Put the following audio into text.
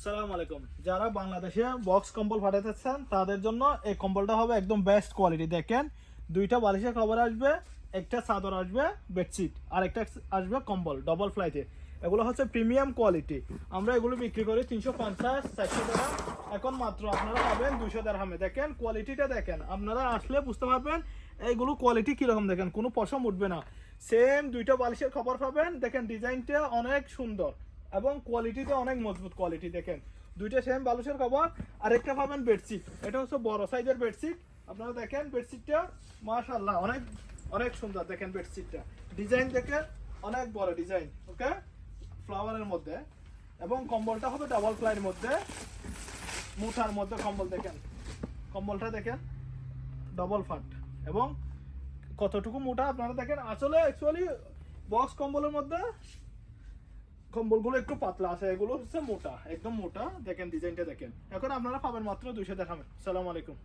সালাম আলাইকুম। যারা বাংলাদেশে বক্স কম্বল পাঠাতেছেন তাদের জন্য এই কম্বলটা হবে একদম বেস্ট কোয়ালিটি। দেখেন, দুইটা বালিশের কভার আসবে, একটা চাদর আসবে, বেডশিট, আর একটা আসবে কম্বল ডবল ফ্লাইতে। এগুলো হচ্ছে প্রিমিয়াম কোয়ালিটি। আমরা এগুলো বিক্রি করি 350-400 টাকা, এখন মাত্র আপনারা পাবেন 200 দিরহামে। দেখেন কোয়ালিটিটা, দেখেন আপনারা আসলে বুঝতে পারবেন এইগুলো কোয়ালিটি কিরকম। দেখেন কোনো পশম উঠবে না, সেম দুইটা বালিশের কভার পাবেন। দেখেন ডিজাইনটা অনেক সুন্দর এবং কোয়ালিটিতে অনেক মজবুত কোয়ালিটি। দেখেন দুইটা সেম বালিশের কভার, আর একটা পাবেন বেডশিট। এটা হচ্ছে বড় সাইজের বেডশিট। আপনারা দেখেন বেডশিটটা মাশাআল্লাহ অনেক অনেক সুন্দর। দেখেন বেডশিটটা ডিজাইন দেখেন, অনেক বড় ডিজাইন, ওকে, ফ্লাওয়ারের মধ্যে। এবং কম্বলটা হবে ডাবল প্লাইয়ের মধ্যে, মুঠার মধ্যে কম্বল। দেখেন কম্বলটা দেখেন ডবল ফাট এবং কতটুকু মোটা আপনারা দেখেন। আসলে অ্যাকচুয়ালি বক্স কম্বলের মধ্যে কম্বলগুলো একটু পাতলা আছে, এগুলো হচ্ছে মোটা, একদম মোটা। দেখেন ডিজাইনটা দেখেন। এখন আপনারা পাবেন মাত্র 200 টাকা। আসসালামু আলাইকুম।